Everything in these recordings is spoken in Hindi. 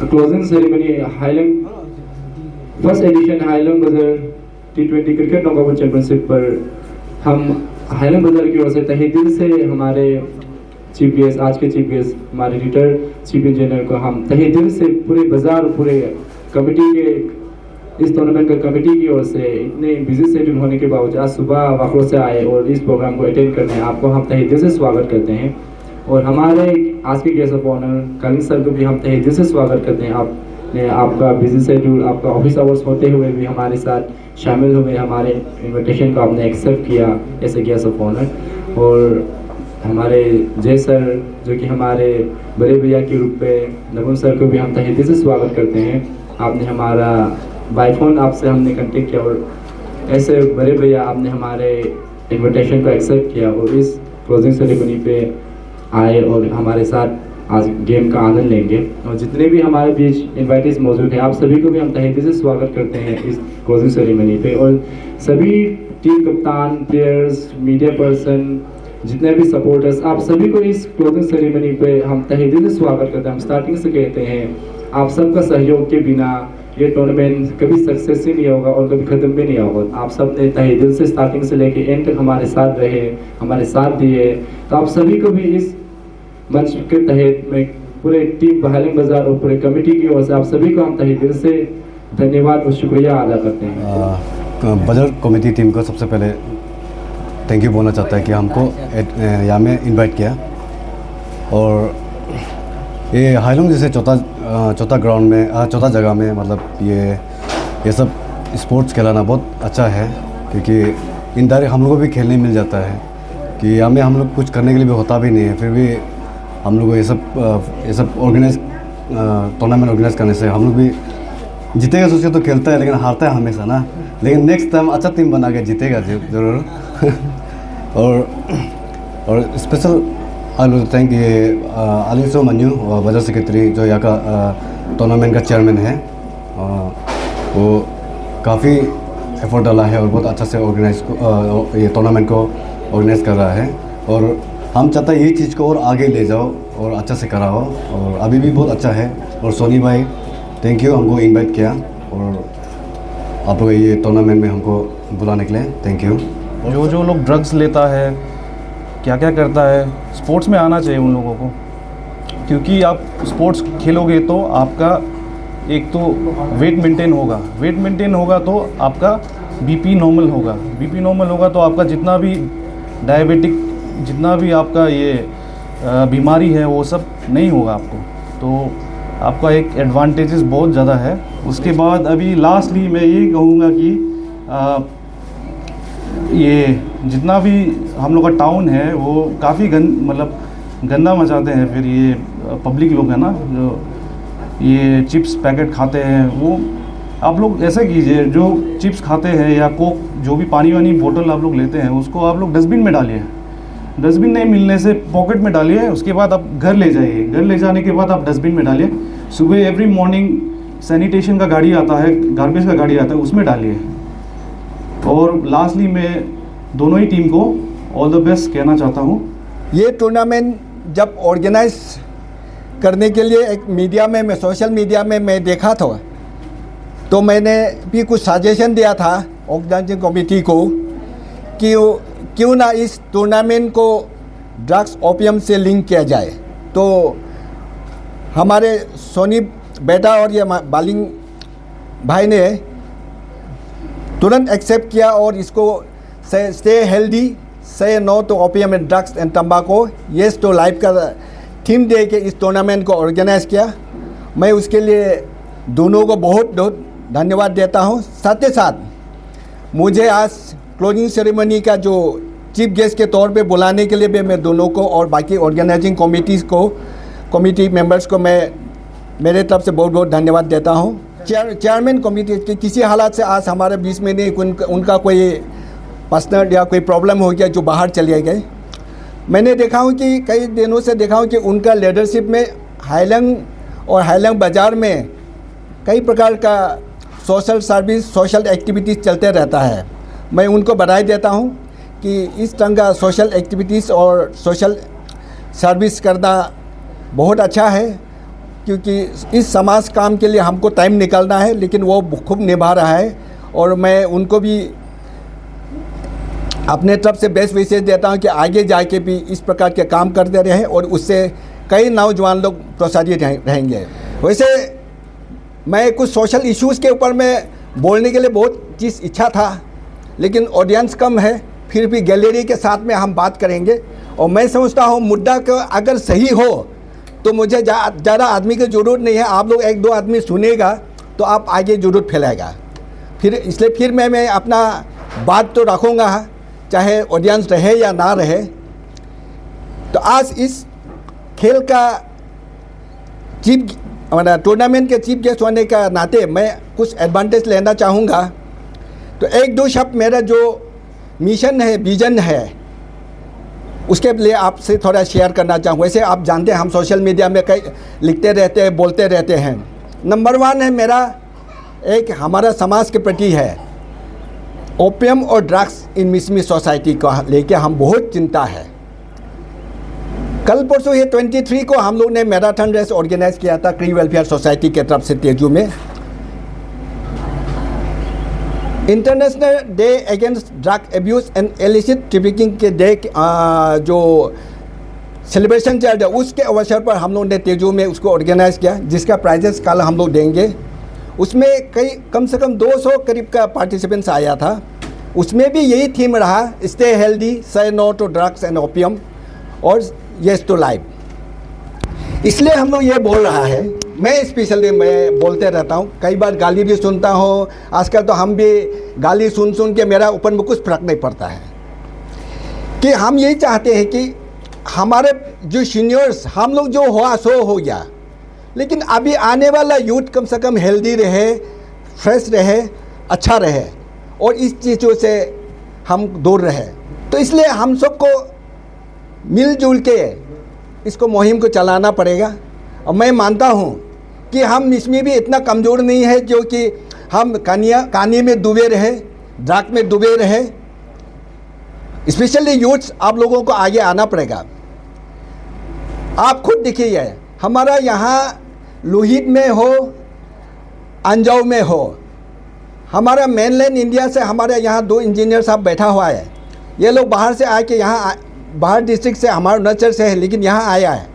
Closing ceremony highland first edition highland बाजार T20 क्रिकेट नॉकआउट चैंपियनशिप पर हम हाईलैंड बाजार की ओर से तहे दिल से हमारे चीफ गेस्ट, आज के चीफ गेस्ट हमारे रिटायर्ड चीफ इंजीनियर को हम तहे दिल से पूरे बाजार पूरे कमेटी के इस टूर्नामेंट का कमेटी की ओर से इतने बिजी शेड्यूल होने के बावजूद आज सुबह वक्रों से आए और इस प्रोग्राम को अटेंड करने हैं, आपको हम तहे दिल से स्वागत करते हैं। और हमारे आज के guest of honour Kaling sir को भी हम तहे दिल से स्वागत करते हैं। आपने आपका बिजी शेड्यूल, आपका ऑफिस आवर्स होते हुए भी हमारे साथ शामिल हुए, हमारे इन्विटेशन को आपने एक्सेप्ट किया as a guest of honour. और हमारे जय सर जो कि हमारे बड़े भैया के रूप में नवम सर को भी हम तहे दिल से स्वागत करते हैं। आपने हमारा बाय फोन आपसे हमने कांटेक्ट किया और ऐसे बड़े भैया आपने हमारे इन्विटेशन को एक्सेप्ट किया और इस क्लोजिंग सेरेमनी पे आए और हमारे साथ आज गेम का आनंद लेंगे। और जितने भी हमारे बीच इन्वाइटीज मौजूद हैं, आप सभी को भी हम तहे दिल से स्वागत करते हैं इस क्लोजिंग सेरेमनी पे। और सभी टीम कप्तान, प्लेयर्स, मीडिया पर्सन, जितने भी सपोर्टर्स, आप सभी को इस क्लोजिंग सेरेमनी पे हम तहे दिल से स्वागत करते हैं। हम स्टार्टिंग से कहते हैं, आप सबका सहयोग के बिना ये टूर्नामेंट कभी सक्सेस ही नहीं होगा और कभी ख़त्म भी नहीं होगा। आप सब ने तहे दिल से स्टार्टिंग से लेके एंड तक हमारे साथ रहे, हमारे साथ दिए, तो आप सभी को भी इस मंच के तहत में पूरे टीम हाईलैंड बाजार और पूरे कमेटी की ओर से आप सभी को हम तहे दिल से धन्यवाद और शुक्रिया अदा करते हैं। बाजार कमेटी टीम को सबसे पहले थैंक यू बोलना चाहता है कि हमको यहाँ में इनवाइट किया। और ये हाईलैंड जैसे चौथा ग्राउंड में चौथा जगह में मतलब ये सब स्पोर्ट्स खिलाना बहुत अच्छा है, क्योंकि इनडायरेक्ट हम लोग को भी खेलने मिल जाता है कि यहाँ में हम लोग कुछ करने के लिए भी होता भी नहीं है, फिर भी हम लोग को ये सब ऑर्गेनाइज टूर्नामेंट ऑर्गेनाइज करने से हम लोग भी जीतेगा सोचे तो खेलता है, लेकिन हारता है हमेशा ना, लेकिन नेक्स्ट टाइम अच्छा टीम बना के जीतेगा जरूर। और स्पेशल आई थैंक ये आलिसो मन्यू बाजार सेक्रेटरी जो यहाँ का टूर्नामेंट का चेयरमैन है, वो काफ़ी एफर्ट डाला है और बहुत अच्छा से ऑर्गेनाइज ये टूर्नामेंट को ऑर्गेनाइज कर रहा है। और हम चाहते हैं ये चीज़ को और आगे ले जाओ और अच्छा से कराओ, और अभी भी बहुत अच्छा है। और सोनी भाई थैंक यू, हमको इनवाइट किया और आप लोग ये टूर्नामेंट में हमको बुलाने के लिए थैंक यू। जो लोग ड्रग्स लेता है, क्या क्या करता है, स्पोर्ट्स में आना चाहिए उन लोगों को, क्योंकि आप स्पोर्ट्स खेलोगे तो आपका एक तो वेट मेंटेन होगा तो आपका बीपी नॉर्मल होगा तो आपका जितना भी डायबिटिक जितना भी आपका ये बीमारी है वो सब नहीं होगा आपको, तो आपका एक एडवांटेजेस बहुत ज़्यादा है। उसके बाद अभी लास्टली मैं ये कहूँगा कि ये जितना भी हम लोग का टाउन है वो काफ़ी गंदा मचाते हैं। फिर ये पब्लिक लोग है ना जो ये चिप्स पैकेट खाते हैं, वो आप लोग ऐसा कीजिए, जो चिप्स खाते हैं या कोक जो भी पानी वानी बोतल आप लोग लेते हैं उसको आप लोग डस्टबिन में डालिए। डस्टबिन नहीं मिलने से पॉकेट में डालिए, उसके बाद आप घर ले जाइए, घर ले जाने के बाद आप डस्टबिन में डालिए। सुबह एवरी मॉर्निंग सैनिटेशन का गाड़ी आता है, गार्बेज का गाड़ी आता है, उसमें डालिए। और लास्टली मैं दोनों ही टीम को ऑल द बेस्ट कहना चाहता हूँ। ये टूर्नामेंट जब ऑर्गेनाइज करने के लिए एक मीडिया में, मैं सोशल मीडिया में मैं देखा था, तो मैंने भी कुछ सजेशन दिया था ऑर्गेनाइजिंग कमेटी को कि क्यों ना इस टूर्नामेंट को ड्रग्स ओपियम से लिंक किया जाए। तो हमारे सोनी बेटा और ये बालिंग भाई ने तुरंत एक्सेप्ट किया और इसको stay healthy, say no to opium and drugs and तंबाकू, येस टू लाइफ का थीम दे के इस टूर्नामेंट को ऑर्गेनाइज किया। मैं उसके लिए दोनों को बहुत बहुत धन्यवाद देता हूं। साथ ही साथ मुझे आज क्लोजिंग सेरेमनी का जो चीफ गेस्ट के तौर पे बुलाने के लिए भी मैं दोनों को और बाकी ऑर्गेनाइजिंग कमेटी मेंबर्स को मैं मेरे तरफ से बहुत बहुत धन्यवाद देता हूं। चेयरमैन कमेटी के किसी हालात से आज हमारे बीच में नहीं, उनका कोई पर्सनल या कोई प्रॉब्लम हो गया जो बाहर चले गए। मैंने देखा हूँ कि कई दिनों से देखा हूँ कि उनका लीडरशिप में हाईलैंड और हाईलैंड बाज़ार में कई प्रकार का सोशल सर्विस, सोशल एक्टिविटीज़ चलते रहता है। मैं उनको बधाई देता हूँ कि इस तरह का सोशल एक्टिविटीज़ और सोशल सर्विस करना बहुत अच्छा है। क्योंकि इस समाज काम के लिए हमको टाइम निकालना है, लेकिन वो खूब निभा रहा है और मैं उनको भी अपने तरफ से बेस्ट विशेष देता हूं कि आगे जाके भी इस प्रकार के काम करते रहें और उससे कई नौजवान लोग प्रोत्साहित रहेंगे। वैसे मैं कुछ सोशल इश्यूज़ के ऊपर में बोलने के लिए बहुत चीज़ इच्छा था, लेकिन ऑडियंस कम है, फिर भी गैलरी के साथ में हम बात करेंगे। और मैं समझता हूँ मुद्दा का अगर सही हो तो मुझे ज़्यादा आदमी की ज़रूरत नहीं है, आप लोग एक दो आदमी सुनेगा तो आप आगे ज़रूर फैलाएगा। फिर इसलिए फिर मैं अपना बात तो रखूँगा, चाहे ऑडियंस रहे या ना रहे। तो आज इस खेल का टूर्नामेंट के चीफ गेस्ट होने का नाते मैं कुछ एडवांटेज लेना चाहूँगा। तो एक दो शब्द मेरा जो मिशन है, विजन है, उसके लिए आपसे थोड़ा शेयर करना चाहूँ। वैसे आप जानते हैं हम सोशल मीडिया में कई लिखते रहते हैं, बोलते रहते हैं। नंबर 1 है मेरा, एक हमारा समाज के प्रति है, ओपियम और ड्रग्स इन मिसमी सोसाइटी को लेके हम बहुत चिंता है। कल परसों ये 23 को हम लोग ने मैराथन रेस ऑर्गेनाइज किया था क्री वेलफेयर सोसाइटी के तरफ से तेजू में। International day against drug abuse and illicit trafficking के डे जो सेलिब्रेशन चल रहा है उसके अवसर पर हम लोग ने तेजू में उसको ऑर्गेनाइज किया, जिसका प्राइजेस कल हम लोग देंगे। उसमें कम से कम 200 करीब का पार्टिसिपेंट्स आया था। उसमें भी यही थीम रहा, stay healthy, say no to drugs and opium और येस टू लाइफ। इसलिए हम लोग ये बोल रहा है, मैं स्पेशली मैं बोलते रहता हूँ, कई बार गाली भी सुनता हूँ। आजकल तो हम भी गाली सुन के मेरा ऊपर में कुछ फर्क नहीं पड़ता है। कि हम यही चाहते हैं कि हमारे जो सीनियर्स, हम लोग जो हुआ सो हो गया, लेकिन अभी आने वाला यूथ कम से कम हेल्दी रहे, फ्रेश रहे, अच्छा रहे और इस चीज़ों से हम दूर रहे। तो इसलिए हम सबको मिलजुल के इसको मुहिम को चलाना पड़ेगा। और मैं मानता हूँ कि हम इसमें भी इतना कमज़ोर नहीं है क्योंकि हम कहानी में डूबे रहे, ड्रग में डूबे रहे। स्पेशली यूथ्स, आप लोगों को आगे आना पड़ेगा। आप खुद देखिए, हमारा यहाँ लोहित में हो, अंजाव में हो, हमारा मेनलैंड इंडिया से हमारे यहाँ 2 इंजीनियर साहब बैठा हुआ है। ये लोग बाहर से आके यहाँ, बाहर डिस्ट्रिक्ट से, हमारा अरुणाचल से है, लेकिन यहाँ आया है।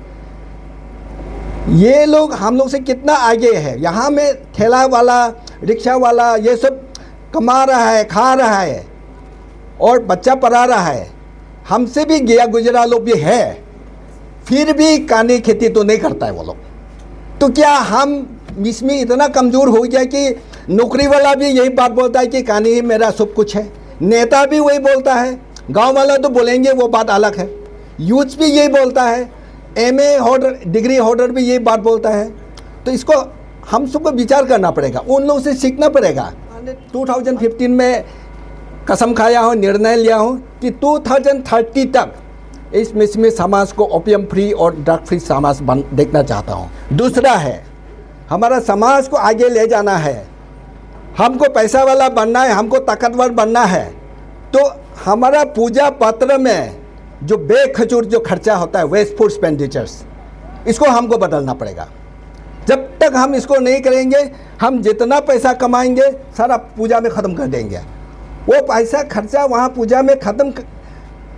ये लोग हम लोग से कितना आगे है। यहाँ में ठेला वाला, रिक्शा वाला, ये सब कमा रहा है, खा रहा है और बच्चा पढ़ा रहा है। हमसे भी गया गुजरा लोग भी है, फिर भी कानी खेती तो नहीं करता है वो लोग। तो क्या हम इसमें इतना कमज़ोर हो गया कि नौकरी वाला भी यही बात बोलता है कि कानी ही मेरा सब कुछ है, नेता भी वही बोलता है, गांव वाला तो बोलेंगे वो बात अलग है, यूथ भी यही बोलता है, एमए होल्डर, डिग्री होल्डर भी यही बात बोलता है। तो इसको हम सबको विचार करना पड़ेगा, उन लोगों से सीखना पड़ेगा। 2015 में कसम खाया हूँ, निर्णय लिया हूँ कि 2030 तक इसमें समाज को ओपियम फ्री और ड्रग फ्री समाज देखना चाहता हूँ। दूसरा है, हमारा समाज को आगे ले जाना है, हमको पैसा वाला बनना है, हमको ताकतवर बनना है। तो हमारा पूजा पत्र में जो बेखजूर जो खर्चा होता है, वेस्टफुल एक्सपेंडिचर्स, इसको हमको बदलना पड़ेगा। जब तक हम इसको नहीं करेंगे, हम जितना पैसा कमाएंगे सारा पूजा में ख़त्म कर देंगे। वो पैसा खर्चा वहाँ पूजा में ख़त्म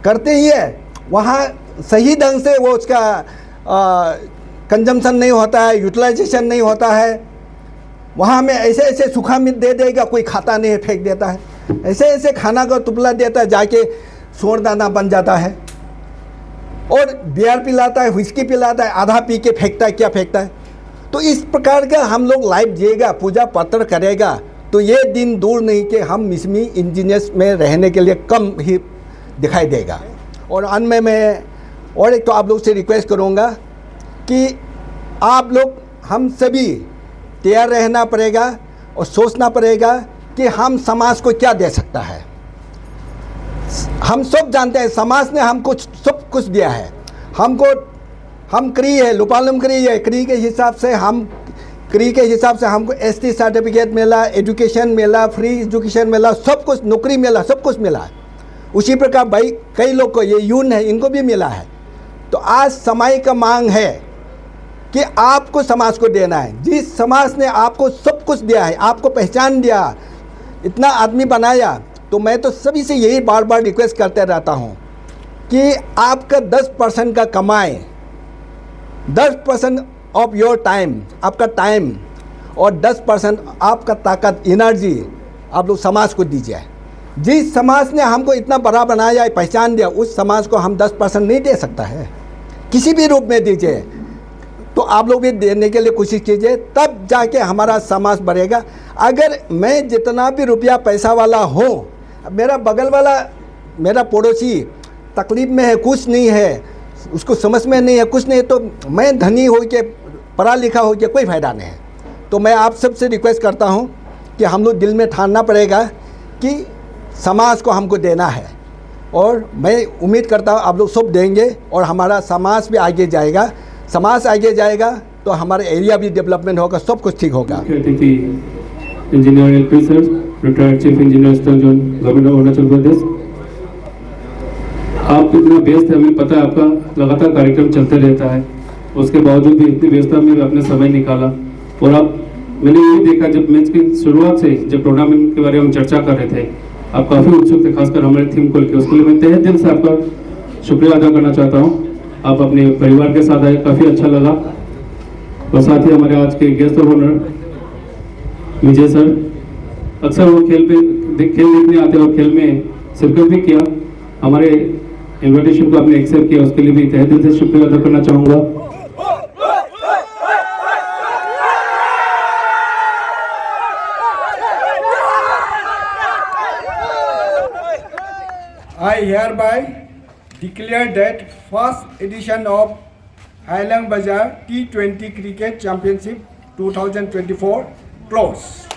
करते ही है, वहाँ सही ढंग से वो उसका कंजम्पशन नहीं होता है, यूटिलाइजेशन नहीं होता है। वहाँ में ऐसे ऐसे सूखा मीट दे देगा, कोई खाता नहीं है, फेंक देता है। ऐसे ऐसे खाना का टुकड़ा देता है, जाके सोर दाना बन जाता है। और बियर पिलाता है, व्हिस्की पिलाता है, आधा पी के फेंकता है, क्या फेंकता है। तो इस प्रकार का हम लोग लाइफ जिएगा, पूजा पत्र करेगा, तो ये दिन दूर नहीं कि हम इसमें इंजीनियर्स में रहने के लिए कम ही दिखाई देगा। और अंत में मैं और एक तो आप लोग से रिक्वेस्ट करूँगा कि आप लोग, हम सभी तैयार रहना पड़ेगा और सोचना पड़ेगा कि हम समाज को क्या दे सकता है। हम सब जानते हैं समाज ने हमको सब कुछ दिया है। हम क्री है, लुपालम क्री है, क्री के हिसाब से हमको एसटी सर्टिफिकेट मिला, एजुकेशन मिला, फ्री एजुकेशन मिला, सब कुछ, नौकरी मिला, सब कुछ मिला। उसी प्रकार भाई कई लोग को, ये यून है, इनको भी मिला है। तो आज समय का मांग है कि आपको समाज को देना है। जिस समाज ने आपको सब कुछ दिया है, आपको पहचान दिया, इतना आदमी बनाया, तो मैं तो सभी से यही बार बार रिक्वेस्ट करते रहता हूँ कि आपका 10% का कमाए, 10% ऑफ योर टाइम, आपका टाइम, और 10% आपका ताकत, एनर्जी आप लोग समाज को दीजिए। जिस समाज ने हमको इतना बड़ा बनाया, पहचान दिया, उस समाज को हम 10% नहीं दे सकता है, किसी भी रूप में दीजिए। तो आप लोग भी देने के लिए कोशिश कीजिए, तब जाके हमारा समाज बढ़ेगा। अगर मैं जितना भी रुपया पैसा वाला हूँ, मेरा बगल वाला, मेरा पड़ोसी तकलीफ में है, कुछ नहीं है, उसको समझ में नहीं है, कुछ नहीं है, तो मैं धनी हो के, पढ़ा लिखा हो के कोई फ़ायदा नहीं है। तो मैं आप सबसे रिक्वेस्ट करता हूँ कि हम लोग दिल में ठानना पड़ेगा कि समाज को हमको देना है, और मैं उम्मीद करता हूँ आप लोग सब देंगे और हमारा समाज भी आगे जाएगा। समाज आगे जाएगा तो हमारा एरिया भी डेवलपमेंट होगा, सब कुछ ठीक होगा। अतिथि engineer LP sir, retired chief engineer eastern zone government of Arunachal Pradesh. आप इतना व्यस्त है, हमें पता है, आपका लगातार कार्यक्रम चलते रहता है, उसके बावजूद भी इतनी व्यस्तता में भी आपने समय निकाला। और आप, मैंने ये देखा जब मैच की शुरुआत से, जब टूर्नामेंट के बारे में हम चर्चा कर रहे थे, आप काफ़ी उत्सुक थे, खासकर हमारे थीम को लेकर। उसके लिए मैं तहे दिल से आपका शुक्रिया अदा करना चाहता हूँ। आप अपने परिवार के साथ आए, काफ़ी अच्छा लगा। और साथ ही हमारे आज के guest of honour Vijay sir, अक्सर वो खेल देखने आते हैं और खेल में शिरकत भी किया। हमारे इन्विटेशन को आपने एक्सेप्ट किया, उसके लिए भी तहे दिल से शुक्रिया अदा करना चाहूँगा। I hereby declare that first edition of Hailang Bazaar T20 Cricket Championship 2024 closed.